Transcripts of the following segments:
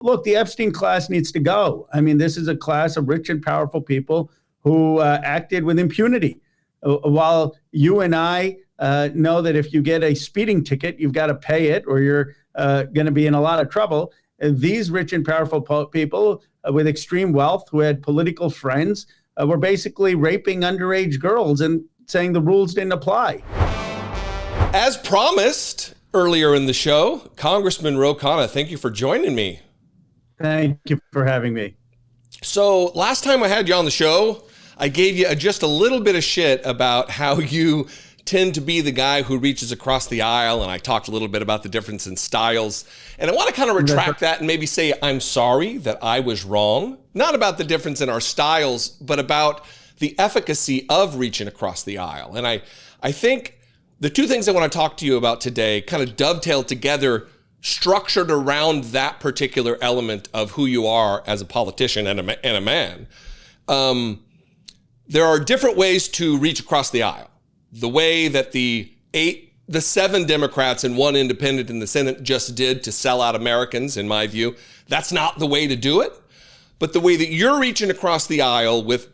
look, the Epstein class needs to go. I mean, this is a class of rich and powerful people who acted with impunity. While you and I know that if you get a speeding ticket, you've got to pay it or you're going to be in a lot of trouble. These rich and powerful people with extreme wealth who had political friends were basically raping underage girls and saying the rules didn't apply. As promised earlier in the show, Congressman Khanna, thank you for joining me. Thank you for having me. So last time I had you on the show, I gave you just a little bit of shit about how you tend to be the guy who reaches across the aisle, and I talked a little bit about the difference in styles. And I want to kind of retract that and maybe say I'm sorry that I was wrong. Not about the difference in our styles, but about the efficacy of reaching across the aisle. And I think the two things I want to talk to you about today kind of dovetail together, structured around that particular element of who you are as a politician and a man. There are different ways to reach across the aisle. The way that the 7 Democrats and 1 independent in the Senate just did to sell out Americans, in my view, that's not the way to do it. But the way that you're reaching across the aisle with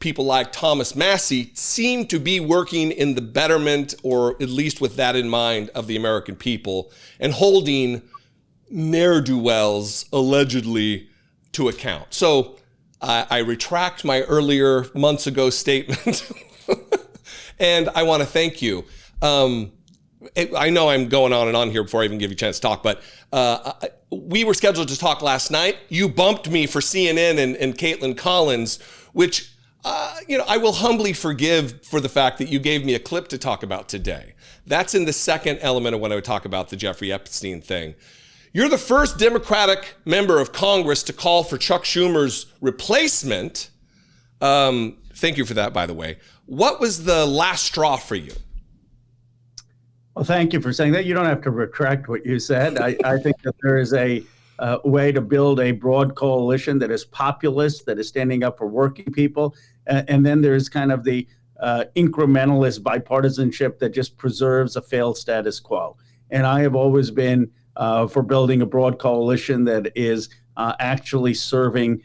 people like Thomas Massie seem to be working in the betterment, or at least with that in mind, of the American people and holding ne'er-do-wells allegedly to account. So I retract my earlier months ago statement and I want to thank you. I know I'm going on and on here before I even give you a chance to talk, but we were scheduled to talk last night. You bumped me for CNN and Caitlin Collins, which I will humbly forgive for the fact that you gave me a clip to talk about today. That's in the second element of when I would talk about the Jeffrey Epstein thing. You're the first Democratic member of Congress to call for Chuck Schumer's replacement. Thank you for that, by the way. What was the last straw for you? Well, thank you for saying that. You don't have to retract what you said. I think that there is a way to build a broad coalition that is populist, that is standing up for working people. And then there's kind of the incrementalist bipartisanship that just preserves a failed status quo. And I have always been for building a broad coalition that is actually serving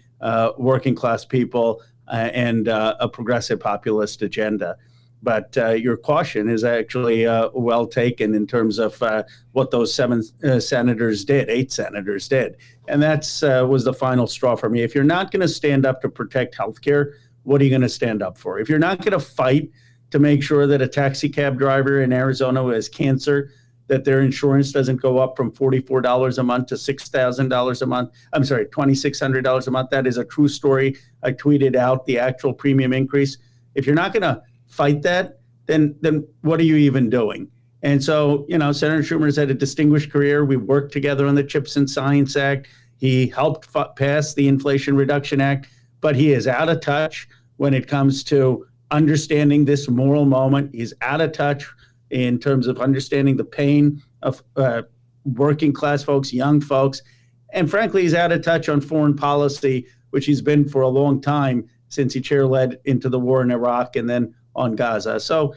working class people and a progressive populist agenda. But your caution is actually well taken in terms of what those 7 senators did, 8 senators did. And that's was the final straw for me. If you're not going to stand up to protect healthcare, what are you going to stand up for? If you're not going to fight to make sure that a taxi cab driver in Arizona who has cancer, that their insurance doesn't go up from $44 a month to $6,000 a month. I'm sorry, $2,600 a month. That is a true story. I tweeted out the actual premium increase. If you're not going to fight that, then what are you even doing? And so, Senator Schumer's had a distinguished career. We worked together on the CHIPS and Science Act. He helped pass the Inflation Reduction Act, but he is out of touch when it comes to understanding this moral moment. He's out of touch in terms of understanding the pain of working class folks, young folks. And frankly, he's out of touch on foreign policy, which he's been for a long time since he chair-led into the war in Iraq and then on Gaza. So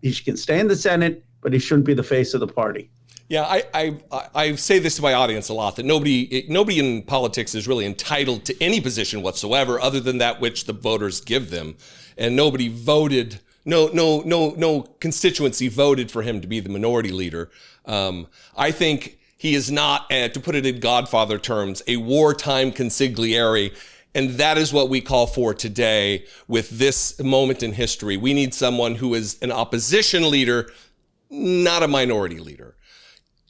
he can stay in the Senate, but he shouldn't be the face of the party. Yeah, I say this to my audience a lot, that nobody in politics is really entitled to any position whatsoever other than that which the voters give them. And nobody voted, no constituency voted for him to be the minority leader. I think he is not, to put it in Godfather terms, a wartime consigliere. And that is what we call for today with this moment in history. We need someone who is an opposition leader, not a minority leader.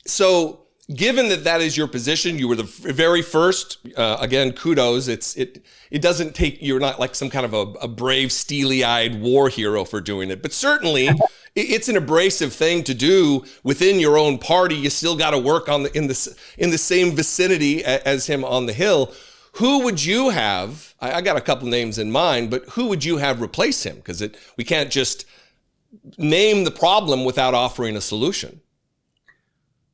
So given that is your position, you were the very first, again, kudos. It doesn't take, you're not like some kind of a brave, steely-eyed war hero for doing it, but certainly it's an abrasive thing to do within your own party. You still got to work in the same vicinity as him on the Hill. Who would you have? I got a couple names in mind, but who would you have replace him? Because we can't just name the problem without offering a solution.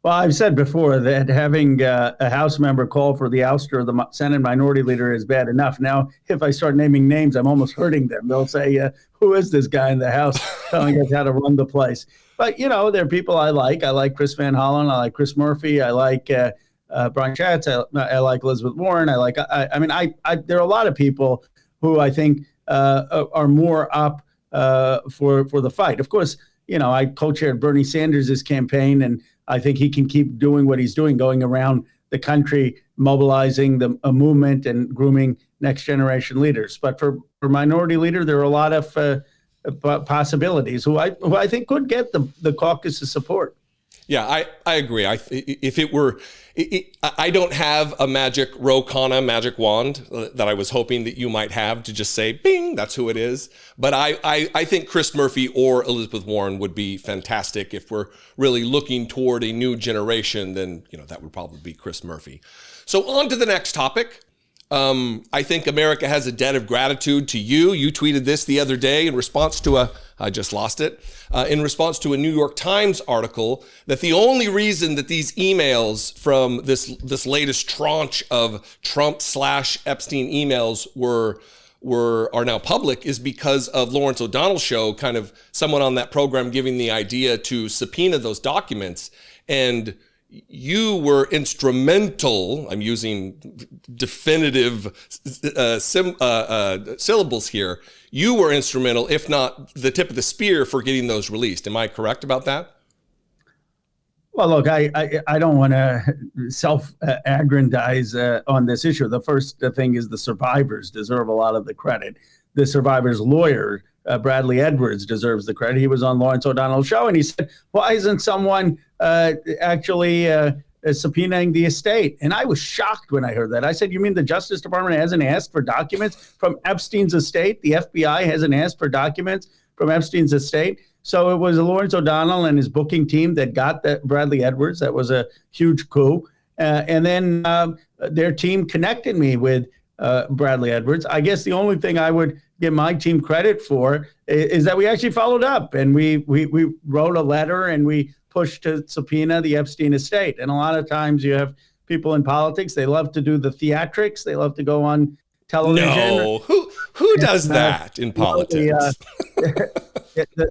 Well, I've said before that having a House member call for the ouster of the Senate minority leader is bad enough. Now, if I start naming names, I'm almost hurting them. They'll say, who is this guy in the House telling us how to run the place? But, there are people I like. I like Chris Van Hollen. I like Chris Murphy. I like Brian Schatz. I like Elizabeth Warren. I mean, there are a lot of people who I think are more up for the fight. Of course, I co-chaired Bernie Sanders' campaign, and I think he can keep doing what he's doing, going around the country, mobilizing a movement and grooming next generation leaders. But for minority leader, there are a lot of possibilities who I think could get the caucus's support. Yeah, I agree. If it were, I don't have a magic Khanna magic wand that I was hoping that you might have to just say, bing, that's who it is. But I think Chris Murphy or Elizabeth Warren would be fantastic. If we're really looking toward a new generation, then that would probably be Chris Murphy. So on to the next topic. I think America has a debt of gratitude to you. You tweeted this the other day in response to I just lost it, in response to a New York Times article that the only reason that these emails from this latest tranche of Trump/Epstein emails are now public is because of Lawrence O'Donnell's show, kind of someone on that program giving the idea to subpoena those documents. And you were instrumental, I'm using definitive syllables here, you were instrumental, if not the tip of the spear, for getting those released. Am I correct about that? Well, look, I don't want to self-aggrandize on this issue. The first thing is the survivors deserve a lot of the credit. The survivors' lawyer, Bradley Edwards, deserves the credit. He was on Lawrence O'Donnell's show, and he said, why isn't someone actually subpoenaing the estate? And I was shocked when I heard that. I said, you mean the Justice Department hasn't asked for documents from Epstein's estate? The FBI hasn't asked for documents from Epstein's estate? So it was Lawrence O'Donnell and his booking team that got that Bradley Edwards. That was a huge coup. And then their team connected me with Bradley Edwards. I guess the only thing I would give my team credit for is that we actually followed up, and we wrote a letter and we pushed to subpoena the Epstein estate. And a lot of times you have people in politics, they love to do the theatrics. They love to go on television. No, who does that in politics?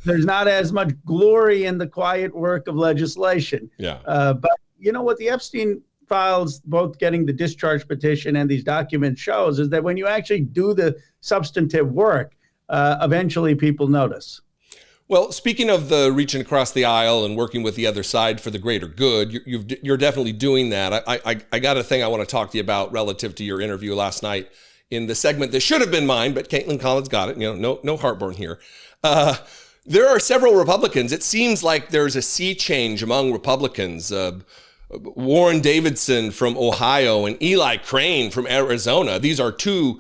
There's not as much glory in the quiet work of legislation. Yeah. But you know what the Epstein files, both getting the discharge petition and these documents, shows is that when you actually do the substantive work, eventually people notice. Well, speaking of the reaching across the aisle and working with the other side for the greater good, you're definitely doing that. I got a thing I want to talk to you about relative to your interview last night in the segment that should have been mine, but Caitlin Collins got it. No heartburn here. There are several Republicans. It seems like there's a sea change among Republicans. Warren Davidson from Ohio and Eli Crane from Arizona. These are two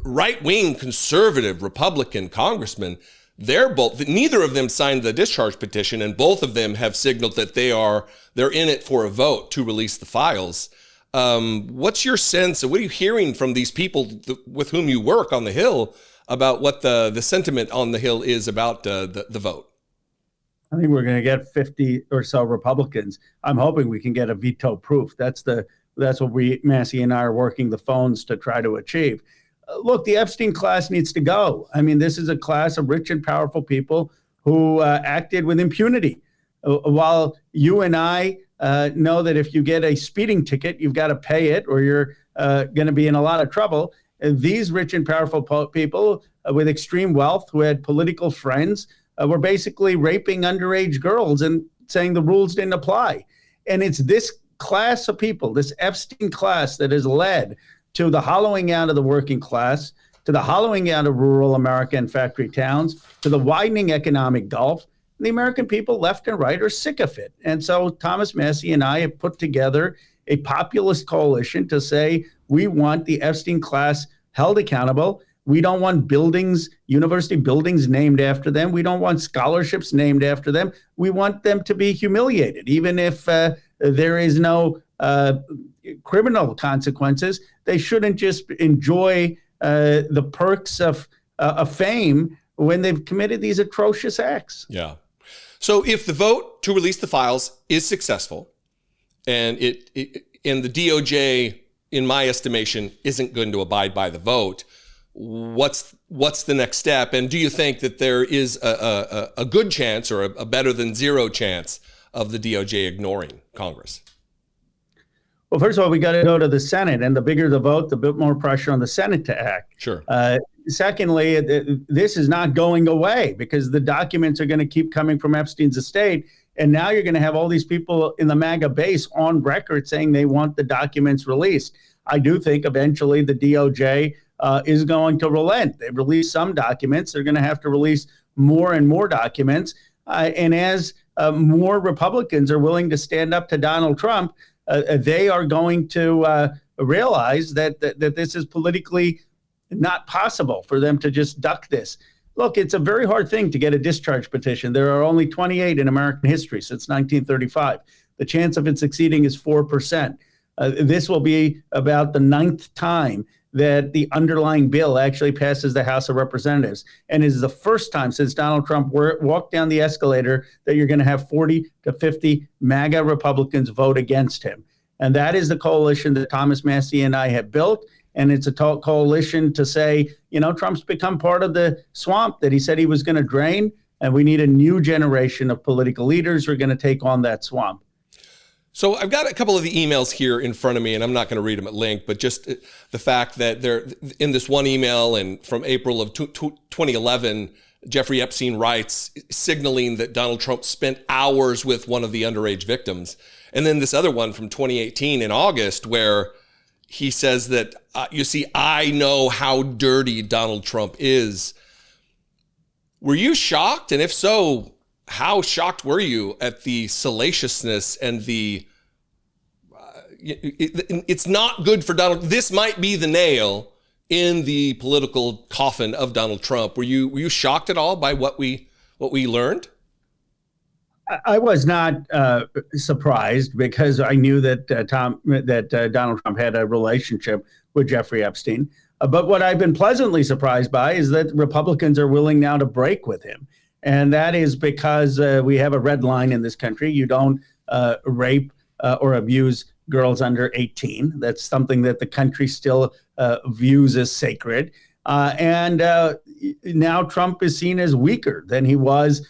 right-wing conservative Republican congressmen. Neither of them signed the discharge petition, and both of them have signaled that they're in it for a vote to release the files. What's your sense, what are you hearing from these people with whom you work on the Hill about what the sentiment on the Hill is about the vote? I think we're going to get 50 or so Republicans. I'm hoping we can get a veto proof. That's what Massey and I are working the phones to try to achieve. Look, the Epstein class needs to go. I mean, this is a class of rich and powerful people who acted with impunity. While you and I know that if you get a speeding ticket, you've got to pay it or you're going to be in a lot of trouble. These rich and powerful people with extreme wealth who had political friends were basically raping underage girls and saying the rules didn't apply. And it's this class of people, this Epstein class, that has led to the hollowing out of the working class, to the hollowing out of rural America and factory towns, to the widening economic gulf. The American people, left and right, are sick of it. And so Thomas Massey and I have put together a populist coalition to say we want the Epstein class held accountable. We don't want buildings, university buildings named after them. We don't want scholarships named after them. We want them to be humiliated, even if there is no criminal consequences. They shouldn't just enjoy the perks of fame when they've committed these atrocious acts. Yeah. So if the vote to release the files is successful, and and the DOJ, in my estimation, isn't going to abide by the vote, what's the next step? And do you think that there is a good chance or a better than zero chance of the DOJ ignoring Congress? Well, first of all, we got to go to the Senate, and the bigger the vote, the bit more pressure on the Senate to act. Sure. Secondly, this is not going away because the documents are going to keep coming from Epstein's estate. And now you're going to have all these people in the MAGA base on record saying they want the documents released. I do think eventually the DOJ is going to relent. They've released some documents. They're going to have to release more and more documents. And as more Republicans are willing to stand up to Donald Trump, they are going to realize that this is politically not possible for them to just duck this. Look, it's a very hard thing to get a discharge petition. There are only 28 in American history since 1935. The chance of it succeeding is 4%. This will be about the 9th time that the underlying bill actually passes the House of Representatives. And it is the first time since Donald Trump walked down the escalator that you're going to have 40 to 50 MAGA Republicans vote against him. And that is the coalition that Thomas Massie and I have built. And it's a coalition to say, Trump's become part of the swamp that he said he was going to drain. And we need a new generation of political leaders who are going to take on that swamp. So I've got a couple of the emails here in front of me, and I'm not going to read them at length, but just the fact that they're in this one email and from April of 2011, Jeffrey Epstein writes, signaling that Donald Trump spent hours with one of the underage victims. And then this other one from 2018 in August, where he says that, you see, I know how dirty Donald Trump is. Were you shocked? And if so, how shocked were you at the salaciousness and the, it's not good for Donald. This might be the nail in the political coffin of Donald Trump. Were you shocked at all by what we learned? I was not surprised because I knew that Donald Trump had a relationship with Jeffrey Epstein. But what I've been pleasantly surprised by is that Republicans are willing now to break with him. And that is because we have a red line in this country. You don't rape or abuse girls under 18. That's something that the country still views as sacred. And now Trump is seen as weaker than he was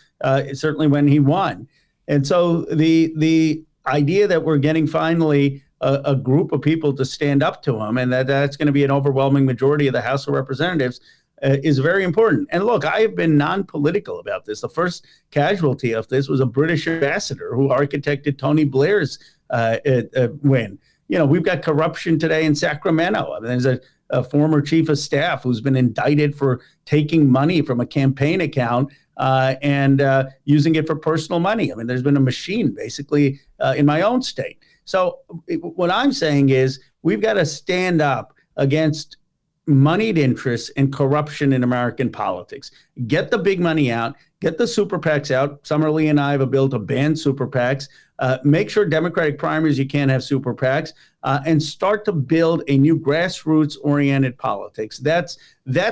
certainly when he won. And so the idea that we're getting finally a group of people to stand up to him and that's going to be an overwhelming majority of the House of Representatives is very important. And look, I have been non-political about this. The first casualty of this was a British ambassador who architected Tony Blair's win. We've got corruption today in Sacramento. I mean, there's a former chief of staff who's been indicted for taking money from a campaign account and using it for personal money. I mean, there's been a machine basically in my own state. So what I'm saying is we've got to stand up against moneyed interests and corruption in American politics. Get the big money out, get the super PACs out. Summerlee and I have a bill to ban super PACs. Make sure Democratic primaries, you can't have super PACs, and start to build a new grassroots-oriented politics. That's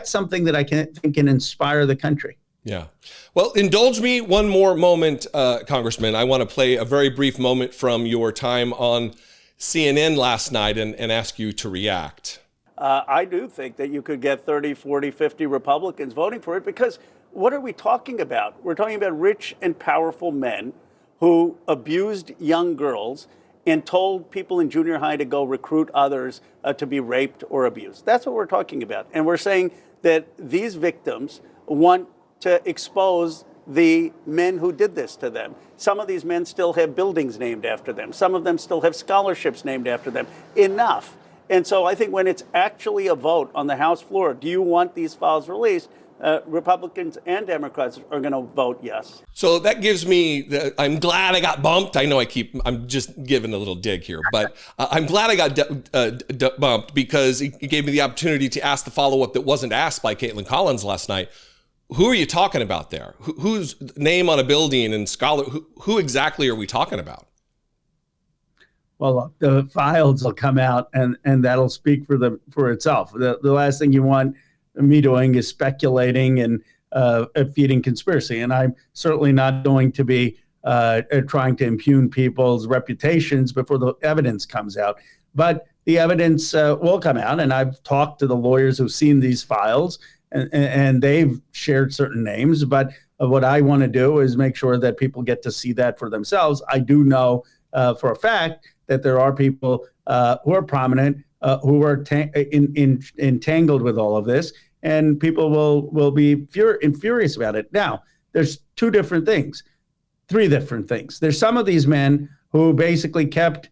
something that I think can inspire the country. Yeah. Well, indulge me one more moment, Congressman. I want to play a very brief moment from your time on CNN last night and ask you to react. I do think that you could get 30, 40, 50 Republicans voting for it because what are we talking about? We're talking about rich and powerful men who abused young girls and told people in junior high to go recruit others to be raped or abused. That's what we're talking about. And we're saying that these victims want to expose the men who did this to them. Some of these men still have buildings named after them. Some of them still have scholarships named after them. Enough. And so I think when it's actually a vote on the House floor, do you want these files released? Republicans and Democrats are going to vote yes. So that gives me, I'm glad I got bumped. I know I'm just giving a little dig here, but I'm glad I got bumped because it gave me the opportunity to ask the follow-up that wasn't asked by Caitlin Collins last night. Who are you talking about there? Whose name on a building and scholar? Who exactly are we talking about? Well, look, the files will come out and that'll speak for itself. The last thing you want me doing is speculating and feeding conspiracy. And I'm certainly not going to be trying to impugn people's reputations before the evidence comes out. But the evidence will come out. And I've talked to the lawyers who've seen these files and they've shared certain names. But what I want to do is make sure that people get to see that for themselves. I do know for a fact that there are people who are prominent who are entangled with all of this, and people will be furious about it. Now, there's three different things. There's some of these men who basically kept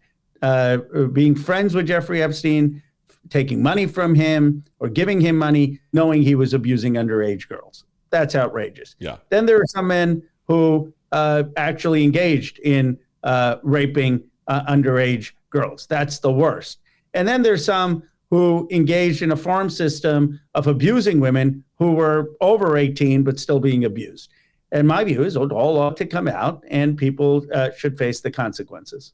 being friends with Jeffrey Epstein, taking money from him or giving him money, knowing he was abusing underage girls. That's outrageous. Yeah. Then there are some men who actually engaged in raping underage girls. That's the worst. And then there's some who engaged in a farm system of abusing women who were over 18 but still being abused. And my view is it all ought to come out, and people should face the consequences.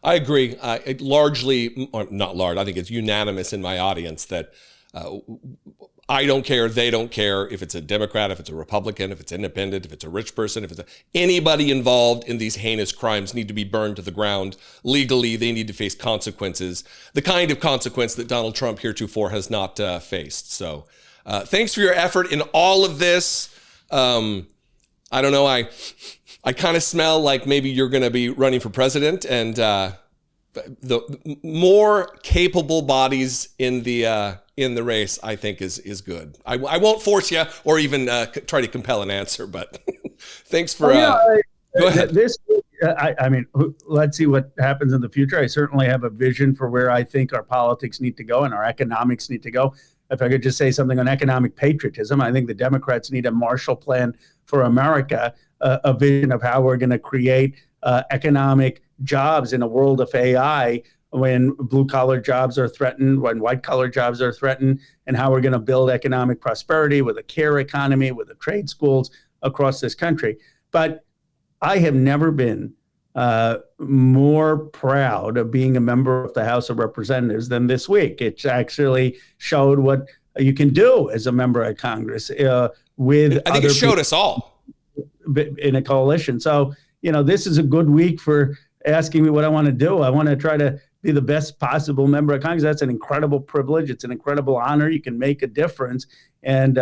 I agree. Largely, or not large, I think it's unanimous in my audience that I don't care, they don't care if it's a Democrat, if it's a Republican, if it's independent, if it's a rich person, if it's anybody involved in these heinous crimes need to be burned to the ground. Legally, they need to face consequences, the kind of consequence that Donald Trump heretofore has not faced. So thanks for your effort in all of this. I don't know, I kind of smell like maybe you're going to be running for president, and the more capable bodies in the race, I think is good. I won't force you or even try to compel an answer, but thanks for. Go ahead. I mean, let's see what happens in the future. I certainly have a vision for where I think our politics need to go and our economics need to go. If I could just say something on economic patriotism, I think the Democrats need a Marshall Plan for America, a vision of how we're going to create economic jobs in a world of AI when blue-collar jobs are threatened, when white-collar jobs are threatened, and how we're going to build economic prosperity with a care economy, with the trade schools across this country. But I have never been more proud of being a member of the House of Representatives than this week. It actually showed what you can do as a member of Congress with I think it showed us all in a coalition. So, this is a good week for asking me what I want to do. I want to try to be the best possible member of Congress. That's an incredible privilege. It's an incredible honor. You can make a difference. And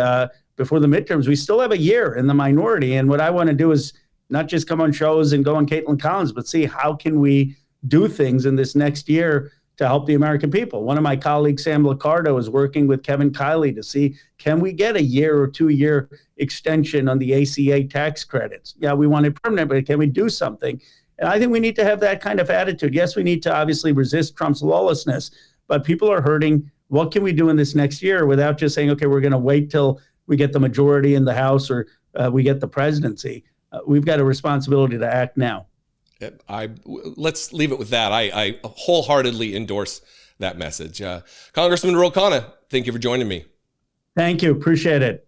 before the midterms, we still have a year in the minority. And what I want to do is not just come on shows and go on Caitlin Collins, but see how can we do things in this next year to help the American people. One of my colleagues, Sam Liccardo, is working with Kevin Kiley to see, can we get a year or 2 year extension on the ACA tax credits? Yeah, we want it permanent, but can we do something? And I think we need to have that kind of attitude. Yes, we need to obviously resist Trump's lawlessness, but people are hurting. What can we do in this next year without just saying, okay, we're going to wait till we get the majority in the House or we get the presidency? We've got a responsibility to act now. Let's leave it with that. I wholeheartedly endorse that message. Congressman Khanna, thank you for joining me. Thank you. Appreciate it.